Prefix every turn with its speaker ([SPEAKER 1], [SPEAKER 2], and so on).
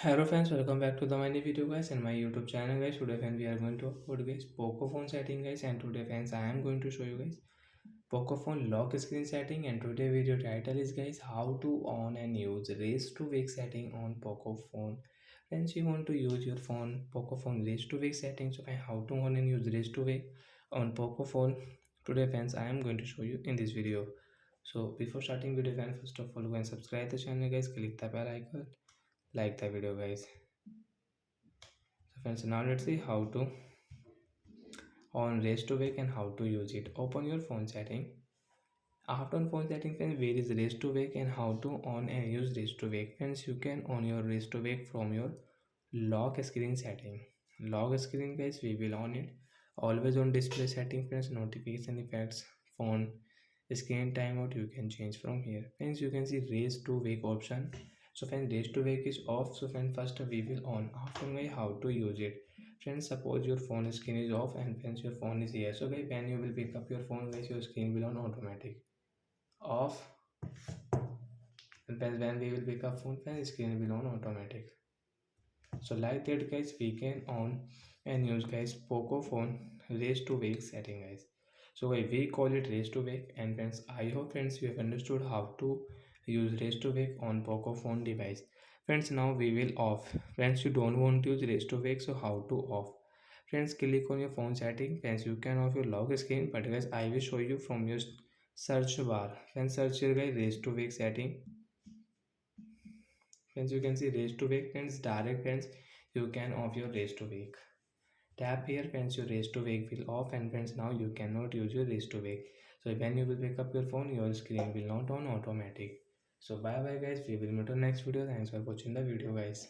[SPEAKER 1] Hello friends, welcome back to the my new video guys and my YouTube channel guys. Today friends we are going to upload guys Poco phone setting guys, and today friends I am going to show you guys Poco phone lock screen setting, and today video title is guys how to on and use raise to wake setting on Poco phone. Friends, you want to use your phone Poco phone raise to wake setting, so how to on and use raise to wake on Poco phone. Today friends I am going to show you in this video. So before starting video friends, first of all go and subscribe the channel guys, click the bell icon, like the video guys. So friends, now let's see how to on raise to wake and how to use it. Open your phone setting. After on phone setting friends, where is raise to wake and how to on and use raise to wake. Friends, you can on your raise to wake from your lock screen setting. Lock screen guys, we will on it. Always on display setting friends, notification effects, phone screen timeout you can change from here. Friends, you can see raise to wake option. So friends, raise to wake is off. So friends, first we will on. After how to use it. Friends, suppose your phone screen is off and friends your phone is here. So guys, when you will pick up your phone guys, your screen will on automatic off, and friends when we will pick up phone friends screen will on automatic. So like that guys, we can on and use guys Poco phone raise to wake setting guys. So guys, we call it raise to wake, and friends I hope friends you have understood how to use raise to wake on Poco phone device. Friends, now we will off. Friends, you don't want to use raise to wake, so how to off. Friends, click on your phone setting. Friends, you can off your lock screen, but guys I will show you from your search bar. Friends, search here guys raise to wake setting. Friends, you can see raise to wake. Friends, direct friends, you can off your raise to wake. Tap here friends, your raise to wake will off, and friends now you cannot use your raise to wake. So when you will pick up your phone, your screen will not on automatic. So bye bye guys, we will meet on next video. Thanks for watching the video guys.